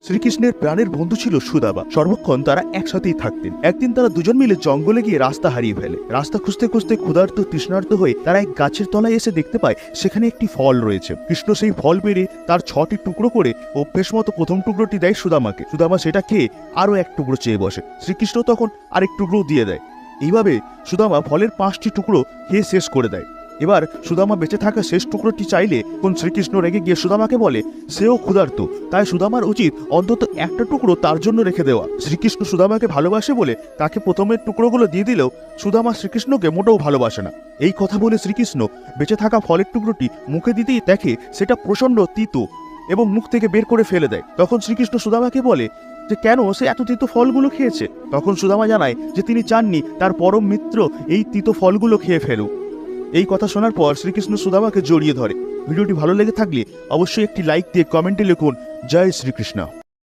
শ্রীকৃষ্ণের প্রাণের বন্ধু ছিল সুদামা। সর্বক্ষণ তারা একসাথেই থাকতেন। একদিন তারা দুজন মিলে জঙ্গলে গিয়ে রাস্তা হারিয়ে ফেলে। রাস্তা খুঁজতে খুঁজতে ক্ষুধার্ত তৃষ্ণার্ত হয়ে তারা এক গাছের তলায় এসে দেখতে পায় সেখানে একটি ফল রয়েছে। কৃষ্ণ সেই ফল পেড়ে তার 6টি টুকরো করে অভ্যেস মতো প্রথম টুকরোটি দেয় সুদামাকে। সুদামা সেটা খেয়ে আরো এক টুকরো চেয়ে বসে। শ্রীকৃষ্ণ তখন আরেক টুকরো দিয়ে দেয়। এইভাবে সুদামা ফলের 5টি টুকরো খেয়ে শেষ করে দেয়। এবার সুদামা বেঁচে থাকা শেষ টুকরোটি চাইলে কোন শ্রীকৃষ্ণ রেগে গিয়ে সুদামাকে বলে সেও ক্ষুধার্ত, তাই সুদামার উচিত অন্তত একটা টুকরো তার জন্য রেখে দেওয়া। শ্রীকৃষ্ণ সুদামাকে ভালোবাসে বলে তাকে প্রথমের টুকরোগুলো দিয়ে দিলেও সুদামা শ্রীকৃষ্ণকে মোটেও ভালোবাসে না। এই কথা বলে শ্রীকৃষ্ণ বেঁচে থাকা ফলের টুকরোটি মুখে দিতেই দেখে সেটা প্রচণ্ড তিতো এবং মুখ থেকে বের করে ফেলে দেয়। তখন শ্রীকৃষ্ণ সুদামাকে বলে যে কেন সে এত তিতো ফলগুলো খেয়েছে। তখন সুদামা জানায় যে তিনি চাননি তার পরম মিত্র এই তিতো ফলগুলো খেয়ে ফেলুক। এই কথা শোনার পর শ্রীকৃষ্ণ সুদামাকে জড়িয়ে ধরে। ভিডিওটি ভালো লেগে থাকলে অবশ্যই একটি লাইক দিয়ে কমেন্টে লিখুন জয় শ্রীকৃষ্ণ।